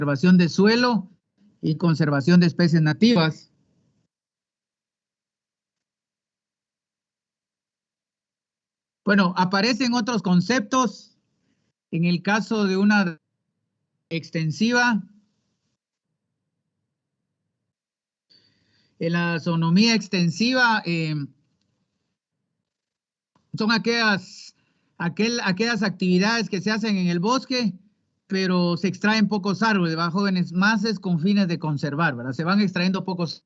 conservación de suelo y conservación de especies nativas. Bueno, aparecen otros conceptos. En el caso de una extensiva, en la taxonomía extensiva son aquellas actividades que se hacen en el bosque, pero se extraen pocos árboles, ¿verdad, jóvenes? Más es con fines de conservar, ¿verdad? Se van extrayendo pocos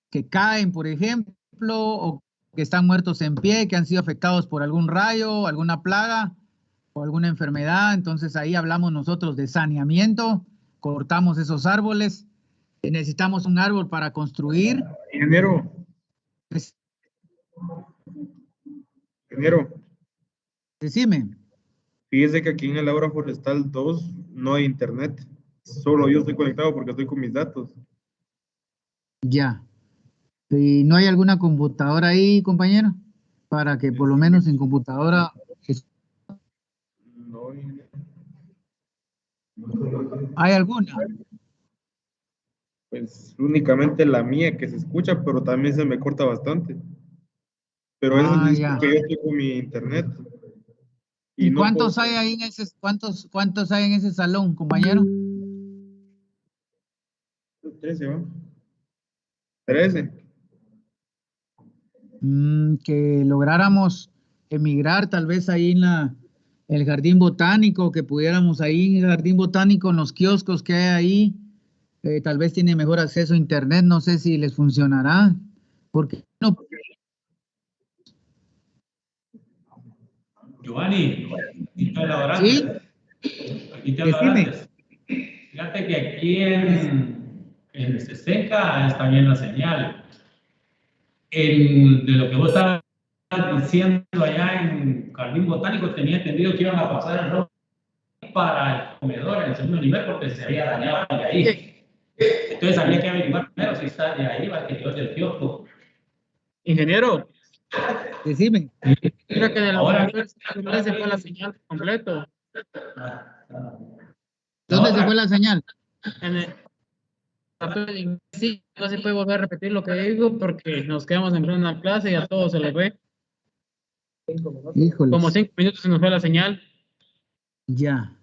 que caen, por ejemplo, o que están muertos en pie, que han sido afectados por algún rayo, alguna plaga o alguna enfermedad. Entonces ahí hablamos nosotros de saneamiento, cortamos esos árboles. Necesitamos un árbol para construir. Ingeniero. Ingeniero. Decime. Fíjese que aquí en el Aura Forestal 2 no hay internet. Solo yo estoy conectado porque estoy con mis datos. Ya. ¿Y no hay alguna computadora ahí, compañero? Para que por lo menos en computadora... No, ingeniero. ¿Hay alguna? Pues únicamente la mía que se escucha, pero también se me corta bastante. Pero eso es ya. porque yo estoy con mi internet. ¿Y no cuántos puedo... hay ahí en ese, cuántos hay en ese salón, compañero? 13, ¿va? 13. Que lográramos emigrar tal vez ahí en el jardín botánico, que pudiéramos ahí en el jardín botánico, en los kioscos que hay ahí, tal vez tiene mejor acceso a internet, no sé si les funcionará, porque no. Giovanni, aquí está la ¿Sí? Aquí está la Fíjate que aquí en Seseca está bien la señal. De lo que vos estabas diciendo allá en Jardín Botánico, tenía entendido que iban a pasar el robo para el comedor en el segundo nivel porque se había dañado de ahí. Entonces había que averiguar primero si está de ahí, va que yo del kiosco. Ingeniero. Decime. Mira que en el laboratorio se fue la señal completo. ¿Dónde se fue la señal? En el laboratorio, sí, no se puede volver a repetir lo que digo porque nos quedamos en plena clase y a todos se les ve. Híjoles. Como 5 minutos se nos fue la señal. Ya.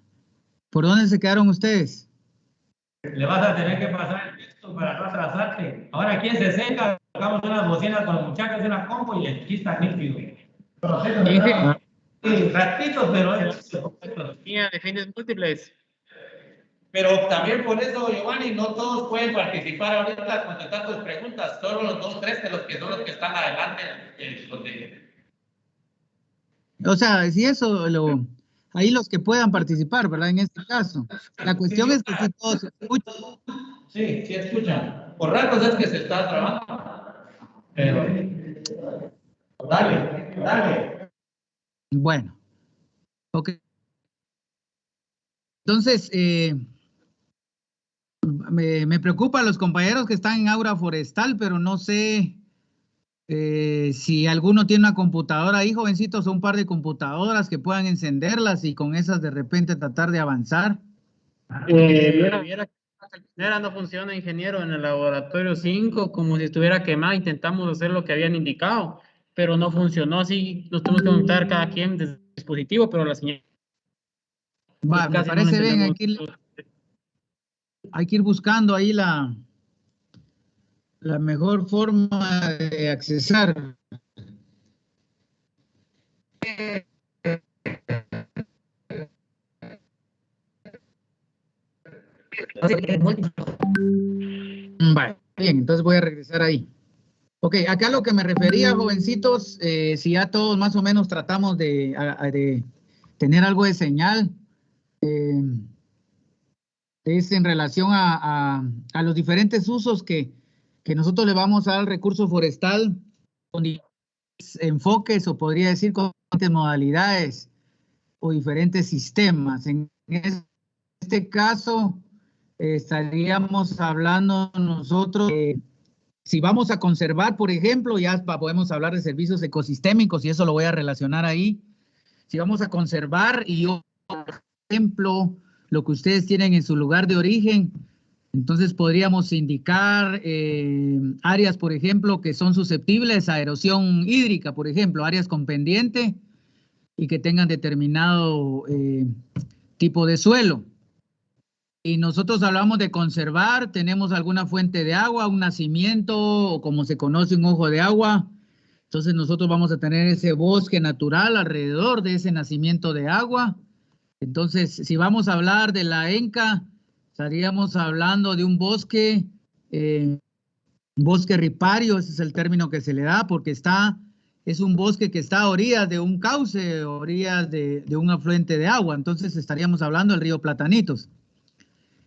¿Por dónde se quedaron ustedes? Le vas a tener que pasar el texto para no atrasarte. Ahora aquí en Seseca, tocamos unas bocinas con los muchachos de una combo y aquí está nítido. Sí, ratito, pero Mía de fines múltiples. Pero también por eso, Giovanni, no todos pueden participar ahorita contestar tus preguntas, solo los 2, 3 de los que son los que están adelante. O sea, si eso ahí los que puedan participar, ¿verdad? En este caso. La cuestión es que si todos se escuchan. Sí, sí escuchan. Por ratos es que se está trabajando. Pero dale. Bueno. Ok. Entonces, me preocupan los compañeros que están en Aura Forestal, pero no sé si alguno tiene una computadora ahí, jovencitos, o un par de computadoras que puedan encenderlas y con esas de repente tratar de avanzar. Viera que la calculadora no funciona, ingeniero, en el laboratorio 5, como si estuviera quemada. Intentamos hacer lo que habían indicado, pero no funcionó así. Nos tenemos que conectar cada quien desde el dispositivo, pero la señal... Va, me parece bien, hay que ir buscando ahí la mejor forma de accesar. Vale, bien, entonces voy a regresar ahí. Ok, acá lo que me refería, jovencitos, si ya todos más o menos tratamos de tener algo de señal, es en relación a los diferentes usos que nosotros le vamos a dar al recurso forestal, con diferentes enfoques, o podría decir con diferentes modalidades o diferentes sistemas. En este caso, estaríamos hablando nosotros si vamos a conservar, por ejemplo, ya podemos hablar de servicios ecosistémicos y eso lo voy a relacionar ahí. Si vamos a conservar y por ejemplo, lo que ustedes tienen en su lugar de origen, entonces podríamos indicar áreas, por ejemplo, que son susceptibles a erosión hídrica, por ejemplo, áreas con pendiente y que tengan determinado tipo de suelo. Y nosotros hablamos de conservar, tenemos alguna fuente de agua, un nacimiento, o como se conoce, un ojo de agua. Entonces nosotros vamos a tener ese bosque natural alrededor de ese nacimiento de agua. Entonces, si vamos a hablar de la ENCA, estaríamos hablando de un bosque ripario, ese es el término que se le da, porque es un bosque que está a orillas de un cauce, a orillas de un afluente de agua. Entonces estaríamos hablando del río Platanitos.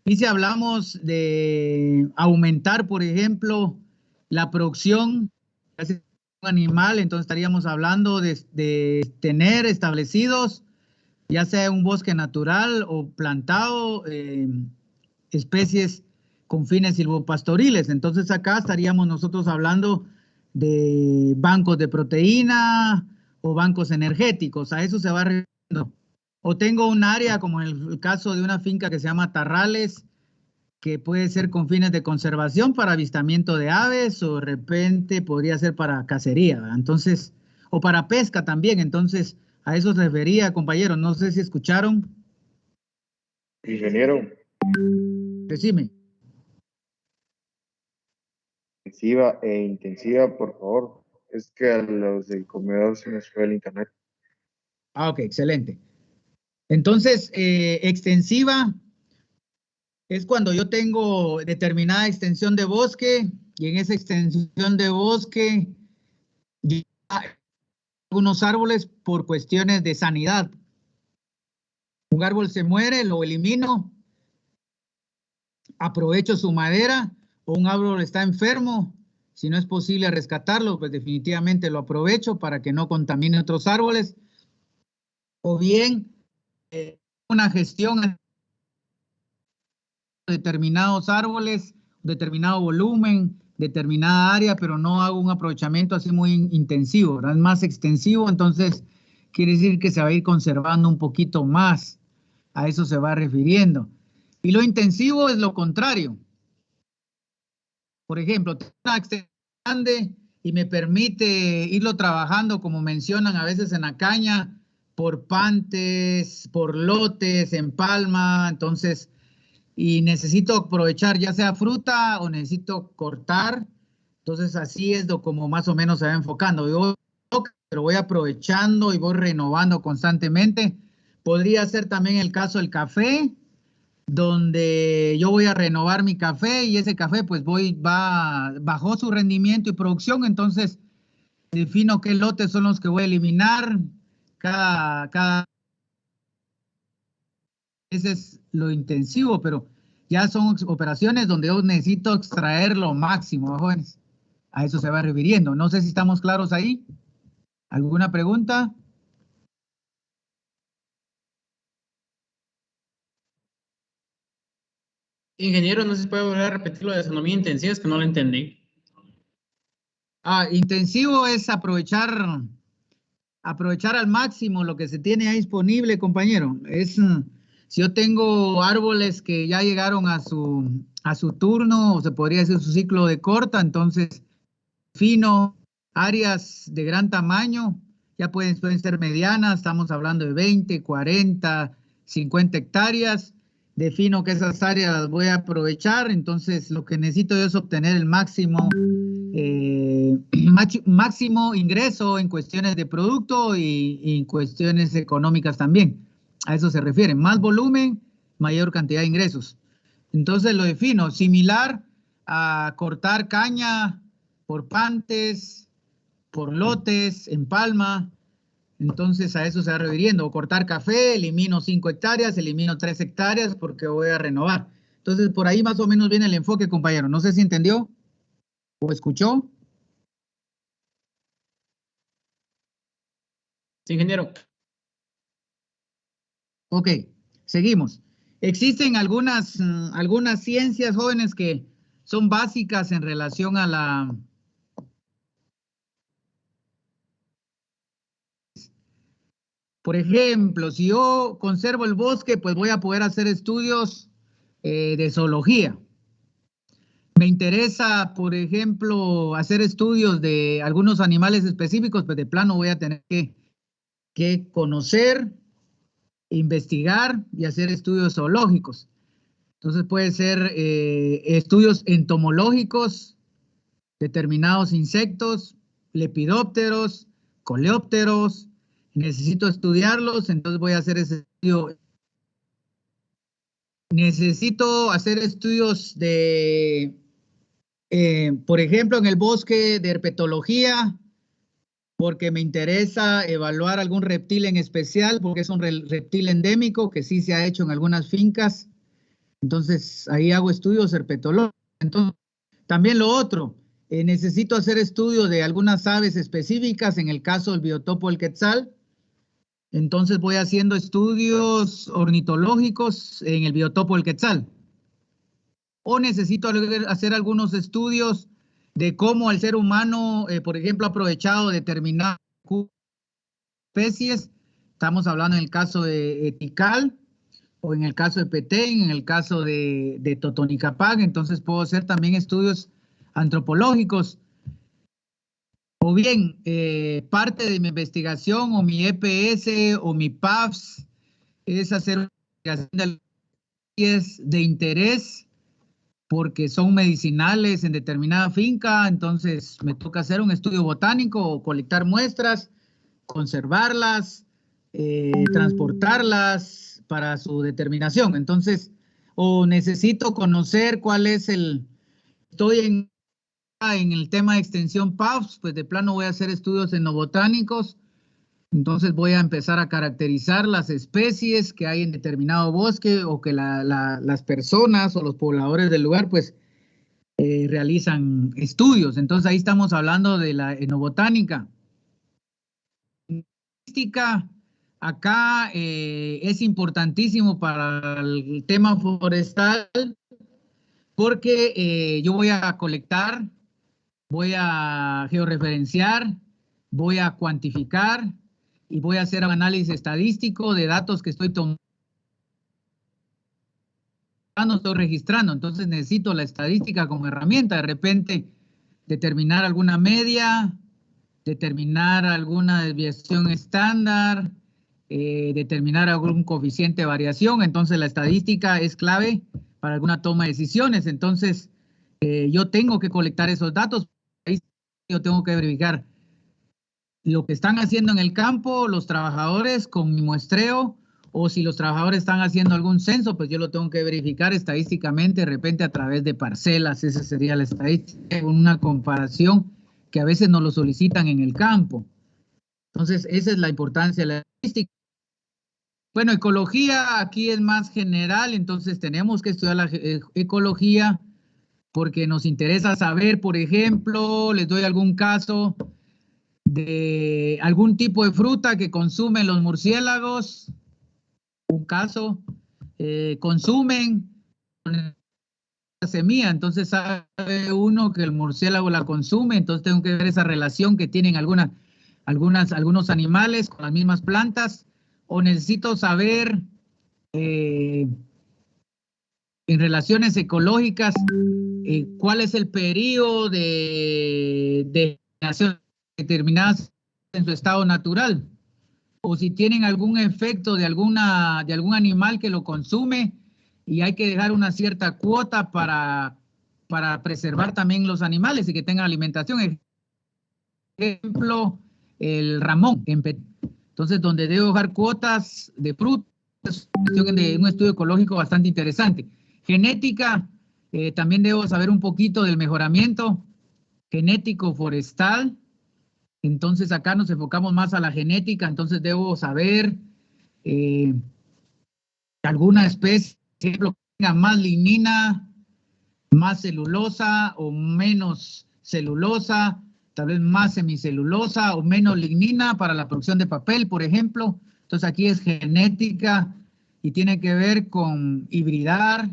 Y si hablamos de aumentar, por ejemplo, la producción de un animal, entonces estaríamos hablando de tener establecidos, ya sea un bosque natural o plantado, especies con fines silvopastoriles. Entonces acá estaríamos nosotros hablando de bancos de proteína o bancos energéticos. A eso se va refiriendo. O tengo un área, como en el caso de una finca que se llama Tarrales, que puede ser con fines de conservación para avistamiento de aves, o de repente podría ser para cacería, ¿verdad? Entonces, o para pesca también. Entonces, a eso se refería, compañeros. No sé si escucharon. Ingeniero. Decime. Intensiva, por favor. Es que a los del comedor se nos fue el internet. Ah, ok, excelente. Entonces, extensiva es cuando yo tengo determinada extensión de bosque y en esa extensión de bosque ya algunos árboles por cuestiones de sanidad. Un árbol se muere, lo elimino, aprovecho su madera, o un árbol está enfermo, si no es posible rescatarlo, pues definitivamente lo aprovecho para que no contamine otros árboles, o bien una gestión de determinados árboles, determinado volumen, determinada área, pero no hago un aprovechamiento así muy intensivo, ¿verdad? Es más extensivo, entonces quiere decir que se va a ir conservando un poquito más, a eso se va refiriendo. Y lo intensivo es lo contrario. Por ejemplo, tengo una extensión grande y me permite irlo trabajando, como mencionan a veces en la caña, por pantes, por lotes, en palma, entonces, y necesito aprovechar ya sea fruta o necesito cortar, entonces así es como más o menos se va enfocando. Yo, pero voy aprovechando y voy renovando constantemente. Podría ser también el caso del café, donde yo voy a renovar mi café y ese café pues bajó su rendimiento y producción, entonces defino qué lotes son los que voy a eliminar, ese es lo intensivo, pero ya son operaciones donde yo necesito extraer lo máximo, jóvenes. A eso se va refiriendo. No sé si estamos claros ahí. ¿Alguna pregunta? Ingeniero, no sé si puede volver a repetir lo de agronomía intensiva, es que no lo entendí. Intensivo es aprovechar al máximo lo que se tiene ahí disponible, compañero. Si yo tengo árboles que ya llegaron a su turno, o se podría decir su ciclo de corta, entonces defino áreas de gran tamaño, ya pueden ser medianas, estamos hablando de 20, 40, 50 hectáreas. Defino que esas áreas las voy a aprovechar, entonces lo que necesito es obtener el máximo ingreso en cuestiones de producto y en cuestiones económicas también. A eso se refiere. Más volumen, mayor cantidad de ingresos. Entonces lo defino similar a cortar caña por pantes, por lotes, en palma. Entonces a eso se va refiriendo. O cortar café, elimino 5 hectáreas, elimino 3 hectáreas porque voy a renovar. Entonces por ahí más o menos viene el enfoque, compañero. No sé si entendió o escuchó. Sí, ingeniero. Ok, seguimos. Existen algunas ciencias, jóvenes, que son básicas en relación a la... Por ejemplo, si yo conservo el bosque, pues voy a poder hacer estudios de zoología. Me interesa, por ejemplo, hacer estudios de algunos animales específicos, pues de plano voy a tener que conocer, investigar y hacer estudios zoológicos. Entonces puede ser estudios entomológicos, determinados insectos, lepidópteros, coleópteros. Necesito estudiarlos, entonces voy a hacer ese estudio. Necesito hacer estudios de, por ejemplo, en el bosque de herpetología, porque me interesa evaluar algún reptil en especial, porque es un reptil endémico que sí se ha hecho en algunas fincas. Entonces, ahí hago estudios herpetológicos. Entonces, también lo otro, necesito hacer estudios de algunas aves específicas, en el caso del biotopo del quetzal. Entonces, voy haciendo estudios ornitológicos en el biotopo del quetzal. O necesito hacer algunos estudios de cómo el ser humano, por ejemplo, ha aprovechado determinadas especies. Estamos hablando en el caso de Tikal, o en el caso de Petén, en el caso de Totonicapán. Entonces puedo hacer también estudios antropológicos. O bien, parte de mi investigación o mi EPS o mi PAFS es hacer investigación de interés porque son medicinales en determinada finca. Entonces me toca hacer un estudio botánico o colectar muestras, conservarlas, transportarlas para su determinación. Entonces, o necesito conocer cuál es estoy en el tema de extensión PAFS, pues de plano voy a hacer estudios etnobotánicos. Entonces voy a empezar a caracterizar las especies que hay en determinado bosque o que las personas o los pobladores del lugar pues realizan estudios. Entonces ahí estamos hablando de la etnobotánica. Acá es importantísimo para el tema forestal porque yo voy a colectar, voy a georreferenciar, voy a cuantificar y voy a hacer un análisis estadístico de datos que estoy tomando, estoy registrando. Entonces necesito la estadística como herramienta. De repente determinar alguna media, determinar alguna desviación estándar, determinar algún coeficiente de variación. Entonces la estadística es clave para alguna toma de decisiones. Entonces yo tengo que colectar esos datos. Ahí yo tengo que verificar lo que están haciendo en el campo los trabajadores con mi muestreo, o si los trabajadores están haciendo algún censo, pues yo lo tengo que verificar estadísticamente, de repente a través de parcelas. Esa sería la estadística, una comparación que a veces nos lo solicitan en el campo. Entonces, esa es la importancia de la estadística. Bueno, ecología aquí es más general, entonces tenemos que estudiar la ecología porque nos interesa saber, por ejemplo, les doy algún caso de algún tipo de fruta que consumen los murciélagos. Un caso, consumen la semilla, entonces sabe uno que el murciélago la consume, entonces tengo que ver esa relación que tienen algunos animales con las mismas plantas, o necesito saber en relaciones ecológicas cuál es el periodo de generación determinadas en su estado natural, o si tienen algún efecto de algún animal que lo consume y hay que dejar una cierta cuota para preservar también los animales y que tengan alimentación. Ejemplo, el ramón. Entonces, donde debo dejar cuotas de frutas, es cuestión de un estudio ecológico bastante interesante. Genética, también debo saber un poquito del mejoramiento genético forestal. Entonces acá nos enfocamos más a la genética, entonces debo saber alguna especie, por ejemplo, que tenga más lignina, más celulosa o menos celulosa, tal vez más semicelulosa o menos lignina para la producción de papel, por ejemplo. Entonces aquí es genética y tiene que ver con hibridar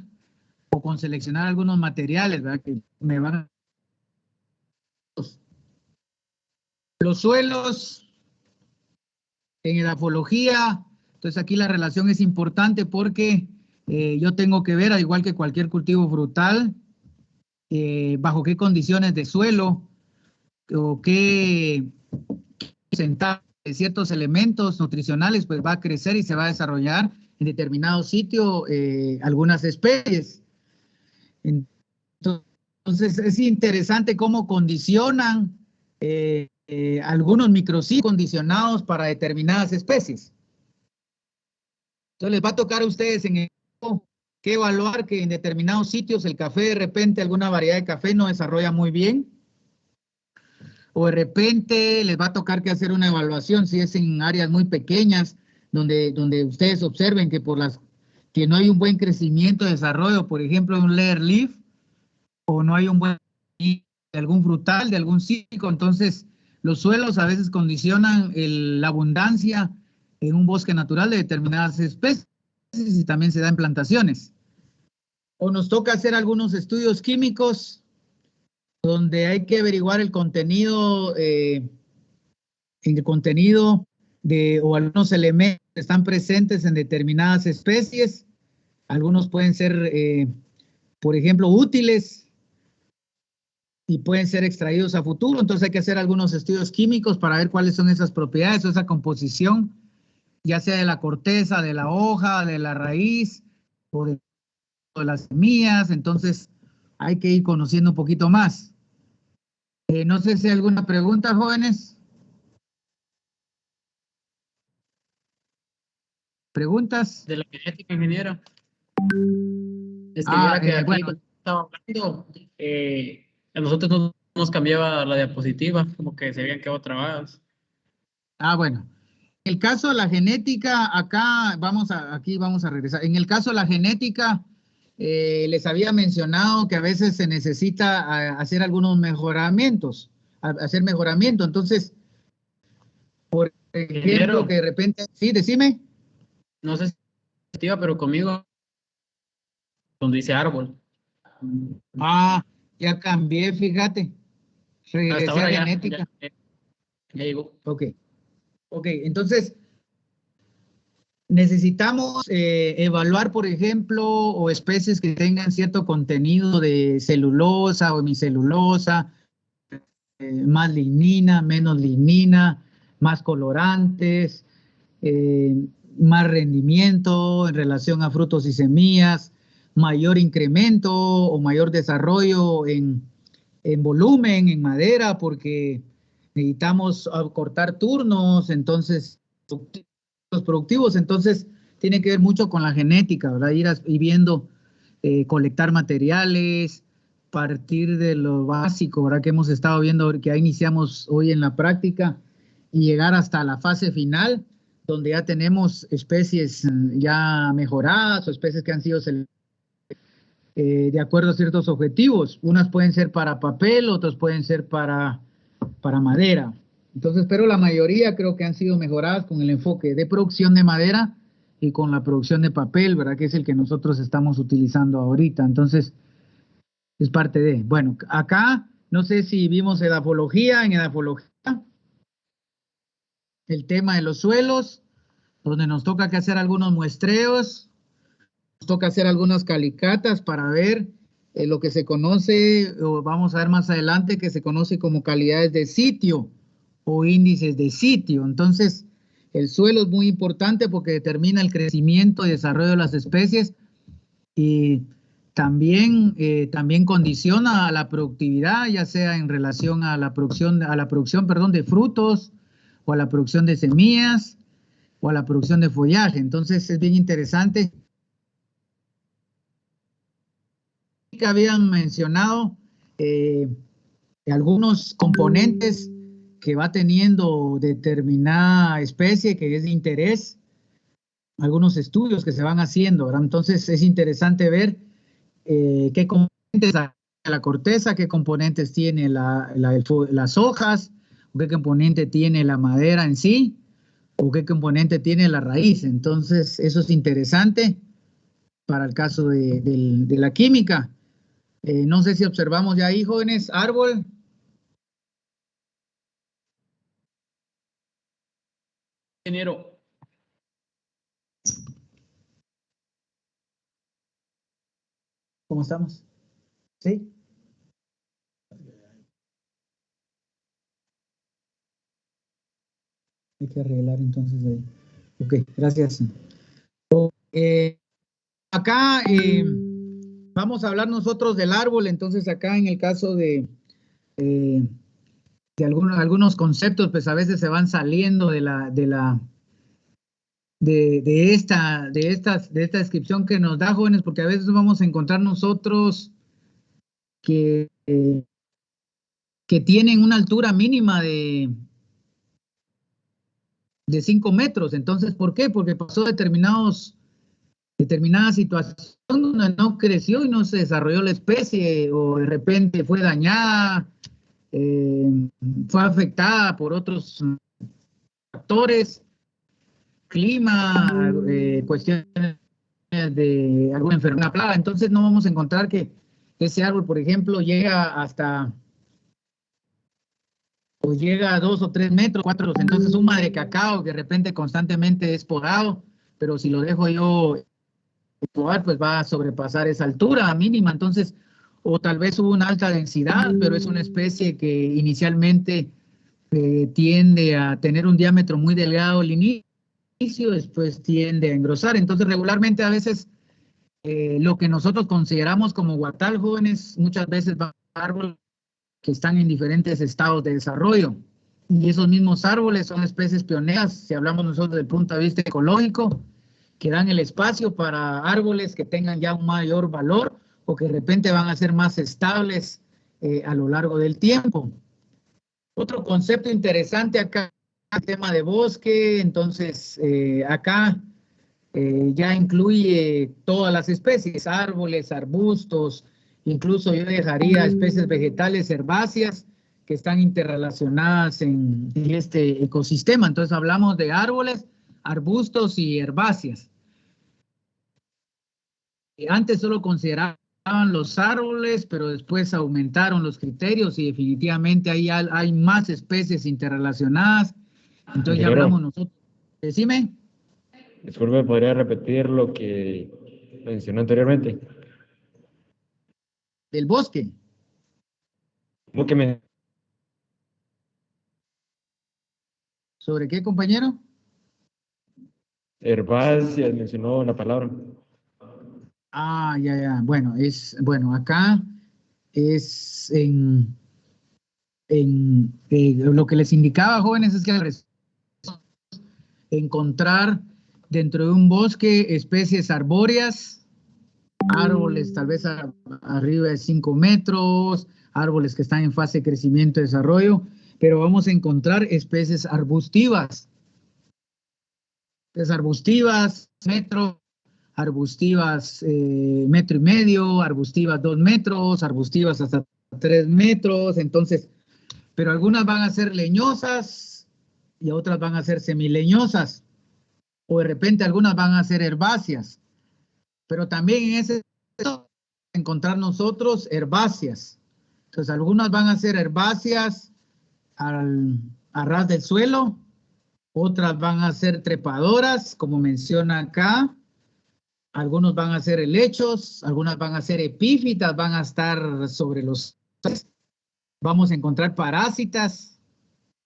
o con seleccionar algunos materiales, ¿verdad? Que me van a... Los suelos En edafología, entonces aquí la relación es importante porque yo tengo que ver, al igual que cualquier cultivo frutal, bajo qué condiciones de suelo o qué porcentaje de ciertos elementos nutricionales pues va a crecer y se va a desarrollar en determinado sitio algunas especies. Entonces es interesante cómo condicionan algunos microciclos condicionados para determinadas especies. Entonces les va a tocar a ustedes en el que evaluar que en determinados sitios el café de repente alguna variedad de café no desarrolla muy bien, o de repente les va a tocar que hacer una evaluación si es en áreas muy pequeñas donde ustedes observen que no hay un buen crecimiento, desarrollo, por ejemplo, de un layer leaf, o no hay un buen de algún frutal, de algún cítrico. Entonces los suelos a veces condicionan la abundancia en un bosque natural de determinadas especies y también se da en plantaciones. O nos toca hacer algunos estudios químicos donde hay que averiguar el contenido, o algunos elementos que están presentes en determinadas especies. Algunos pueden ser, por ejemplo, útiles y pueden ser extraídos a futuro. Entonces hay que hacer algunos estudios químicos para ver cuáles son esas propiedades o esa composición, ya sea de la corteza, de la hoja, de la raíz o de las semillas. Entonces hay que ir conociendo un poquito más. No sé si hay alguna pregunta, jóvenes. ¿Preguntas? De la genética, ingeniero. Es que mira que aquí bueno, cuando estaba hablando, a nosotros no nos cambiaba la diapositiva, como que se habían quedado trabadas. Bueno. En el caso de la genética, aquí vamos a regresar. En el caso de la genética, les había mencionado que a veces se necesita hacer algunos mejoramientos, hacer mejoramiento. Entonces, por ejemplo, Ingeniero, que de repente, sí, decime. no sé si diapositiva, pero conmigo, donde dice árbol. Ya cambié, fíjate. Hasta Regresé a ahora genética. ya llegó. Ok, entonces necesitamos evaluar, por ejemplo, o especies que tengan cierto contenido de celulosa o hemicelulosa, más lignina, menos lignina, más colorantes, más rendimiento en relación a frutos y semillas, mayor incremento o mayor desarrollo en volumen, en madera, porque necesitamos cortar turnos, entonces, los productivos, entonces tiene que ver mucho con la genética, ¿verdad? Ir viendo, colectar materiales, partir de lo básico, ¿verdad? Que hemos estado viendo, que ya iniciamos hoy en la práctica, y llegar hasta la fase final, donde ya tenemos especies ya mejoradas o especies que han sido de acuerdo a ciertos objetivos. Unas pueden ser para papel, otras pueden ser para madera. Entonces, pero la mayoría creo que han sido mejoradas con el enfoque de producción de madera y con la producción de papel, ¿verdad? Que es el que nosotros estamos utilizando ahorita. Entonces, es parte de. Bueno, acá, no sé si vimos edafología, el tema de los suelos, donde nos toca que hacer algunos muestreos, nos toca hacer algunas calicatas para ver lo que se conoce, o vamos a ver más adelante, que se conoce como calidades de sitio o índices de sitio. Entonces, el suelo es muy importante porque determina el crecimiento y desarrollo de las especies y también condiciona a la productividad, ya sea en relación a la producción, de frutos, o a la producción de semillas, o a la producción de follaje. Entonces, es bien interesante. Que habían mencionado algunos componentes que va teniendo determinada especie que es de interés, algunos estudios que se van haciendo, ¿verdad? Entonces es interesante ver qué componentes tiene la corteza, qué componentes tiene las hojas, o qué componente tiene la madera en sí, o qué componente tiene la raíz. Entonces eso es interesante para el caso de la química. No sé si observamos ya ahí, jóvenes, árbol. Ingeniero. ¿Cómo estamos? ¿Sí? Hay que arreglar entonces ahí. Ok, gracias. Acá vamos a hablar nosotros del árbol, entonces acá en el caso de algunos conceptos, pues a veces se van saliendo de esta descripción que nos da, jóvenes, porque a veces vamos a encontrar nosotros que tienen una altura mínima de 5 metros. Entonces, ¿por qué? Porque pasó determinada situación donde no creció y no se desarrolló la especie, o de repente fue dañada, fue afectada por otros factores, clima, cuestiones de alguna enfermedad, plaga. Entonces no vamos a encontrar que ese árbol, por ejemplo, llega a 2 o 3 metros, 4. Entonces un madre cacao que de repente constantemente es podado, pero si lo dejo yo podar, pues va a sobrepasar esa altura mínima. Entonces, o tal vez hubo una alta densidad, pero es una especie que inicialmente tiende a tener un diámetro muy delgado al inicio, después tiende a engrosar. Entonces, regularmente a veces lo que nosotros consideramos como guatal, jóvenes, muchas veces van a árboles que están en diferentes estados de desarrollo. Y esos mismos árboles son especies pioneras, si hablamos nosotros desde el punto de vista ecológico, que dan el espacio para árboles que tengan ya un mayor valor o que de repente van a ser más estables a lo largo del tiempo. Otro concepto interesante acá, el tema de bosque. Entonces acá ya incluye todas las especies, árboles, arbustos, incluso yo dejaría especies vegetales herbáceas que están interrelacionadas en este ecosistema. Entonces hablamos de árboles, arbustos y herbáceas. Antes solo consideraban los árboles, pero después aumentaron los criterios y definitivamente ahí hay más especies interrelacionadas. Entonces ya hablamos nosotros. Decime. Disculpe, ¿podría repetir lo que mencionó anteriormente? Del bosque. ¿Cómo que me... ¿Sobre qué, compañero? Herbáceas, mencionó la palabra. Ah, ya. Bueno, acá es lo que les indicaba, jóvenes, es que encontrar dentro de un bosque especies arbóreas, árboles tal vez arriba de 5 metros, árboles que están en fase de crecimiento y desarrollo, pero vamos a encontrar especies arbustivas. Metro, arbustivas 1,5 metros, arbustivas 2 metros, arbustivas hasta 3 metros. Entonces, pero algunas van a ser leñosas y otras van a ser semileñosas, o de repente algunas van a ser herbáceas, pero también en ese encontrar nosotros herbáceas. Entonces algunas van a ser herbáceas a ras del suelo, otras van a ser trepadoras, como menciona acá, algunos van a ser helechos, algunas van a ser epífitas, van a estar sobre los... Vamos a encontrar parásitas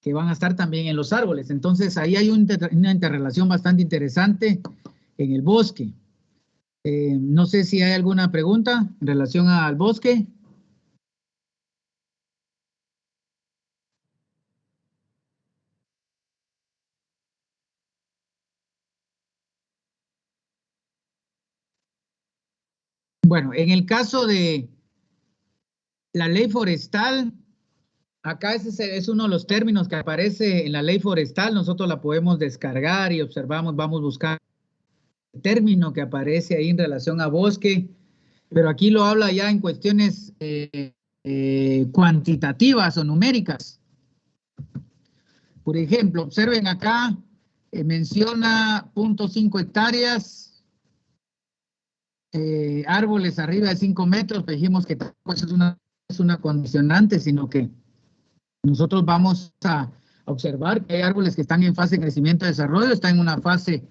que van a estar también en los árboles. Entonces ahí hay una interrelación bastante interesante en el bosque. No sé si hay alguna pregunta en relación al bosque. Bueno, en el caso de la ley forestal, acá ese es uno de los términos que aparece en la ley forestal. Nosotros la podemos descargar y observamos, vamos a buscar el término que aparece ahí en relación a bosque, pero aquí lo habla ya en cuestiones cuantitativas o numéricas. Por ejemplo, observen acá, menciona 0.5 hectáreas, árboles arriba de 5 metros. Dijimos que tampoco es una condicionante, sino que nosotros vamos a observar que hay árboles que están en fase de crecimiento y desarrollo, están en una fase,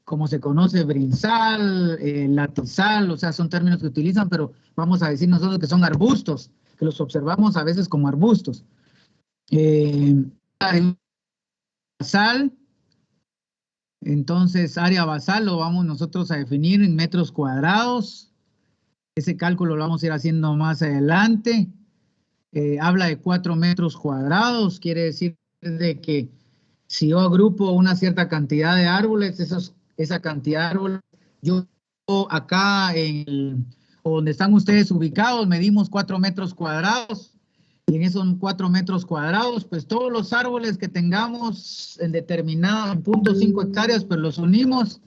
como se conoce, brinzal, latizal, o sea, son términos que utilizan, pero vamos a decir nosotros que son arbustos, que los observamos a veces como arbustos. Basal, entonces área basal lo vamos nosotros a definir en metros cuadrados. Ese cálculo lo vamos a ir haciendo más adelante. Habla de 4 metros cuadrados, quiere decir de que si yo agrupo una cierta cantidad de árboles, esa cantidad de árboles, yo acá donde están ustedes ubicados, medimos 4 metros cuadrados, y en esos 4 metros cuadrados, pues todos los árboles que tengamos en determinado, en 0.5 hectáreas, pues los unimos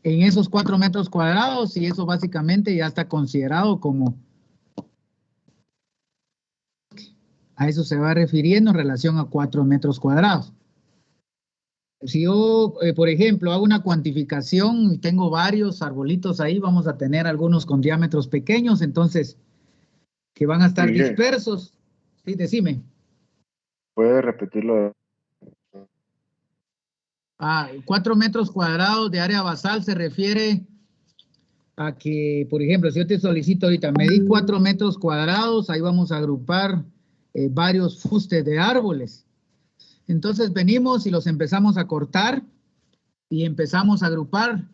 en esos 4 metros cuadrados, y eso básicamente ya está considerado como, a eso se va refiriendo en relación a 4 metros cuadrados. Si yo, por ejemplo, hago una cuantificación y tengo varios arbolitos ahí, vamos a tener algunos con diámetros pequeños, entonces, que van a estar dispersos. Sí, decime. ¿Puede repetirlo? 4 metros cuadrados de área basal se refiere a que, por ejemplo, si yo te solicito ahorita, medí 4 metros cuadrados, ahí vamos a agrupar varios fustes de árboles. Entonces venimos y los empezamos a cortar y empezamos a agrupar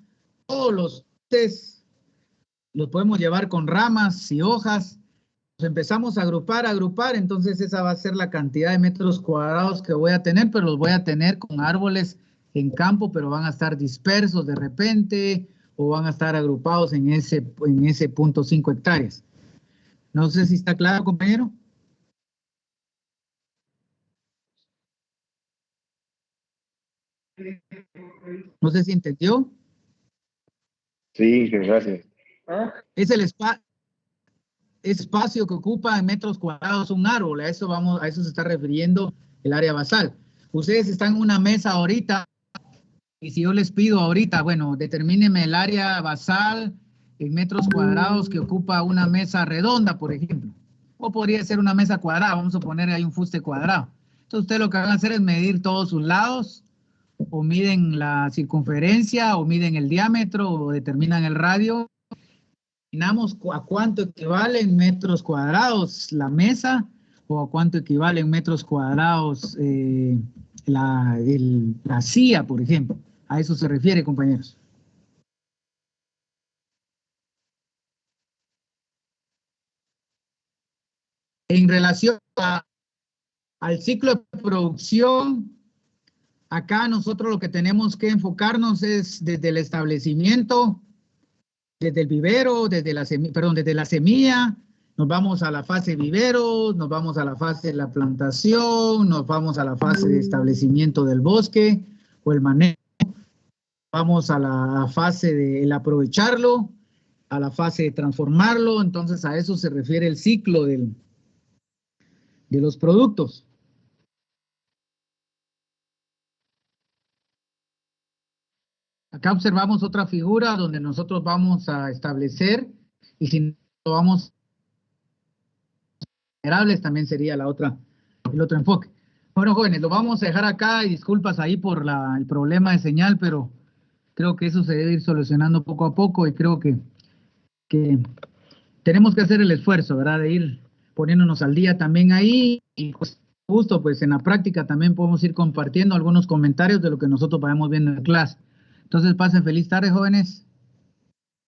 todos los fustes, los podemos llevar con ramas y hojas. Los empezamos a agrupar, entonces esa va a ser la cantidad de metros cuadrados que voy a tener, pero los voy a tener con árboles en campo, pero van a estar dispersos de repente o van a estar agrupados en ese 0.5 hectáreas. No sé si está claro, compañero. No sé si entendió. Sí, gracias. Es el espacio que ocupa en metros cuadrados un árbol. A eso se está refiriendo el área basal. Ustedes están en una mesa ahorita y si yo les pido ahorita, bueno, determíneme el área basal en metros cuadrados que ocupa una mesa redonda, por ejemplo. O podría ser una mesa cuadrada, vamos a poner ahí un fuste cuadrado. Entonces ustedes lo que van a hacer es medir todos sus lados, o miden la circunferencia, o miden el diámetro, o determinan el radio. Determinamos a cuánto equivale en metros cuadrados la mesa, o a cuánto equivale en metros cuadrados la silla, por ejemplo. A eso se refiere, compañeros. En relación al ciclo de producción, acá nosotros lo que tenemos que enfocarnos es desde el establecimiento, desde el vivero, desde la semilla, nos vamos a la fase vivero, nos vamos a la fase de la plantación, nos vamos a la fase de establecimiento del bosque o el manejo, vamos a la fase del aprovecharlo, a la fase de transformarlo. Entonces a eso se refiere el ciclo de los productos. Acá observamos otra figura donde nosotros vamos a establecer, y si no lo vamos vulnerables también sería el otro enfoque. Bueno, jóvenes, lo vamos a dejar acá y disculpas ahí por el problema de señal, pero creo que eso se debe ir solucionando poco a poco y creo que tenemos que hacer el esfuerzo, ¿verdad? De ir poniéndonos al día también ahí y pues justo pues en la práctica también podemos ir compartiendo algunos comentarios de lo que nosotros vayamos viendo en clase. Entonces pasen feliz tarde, jóvenes.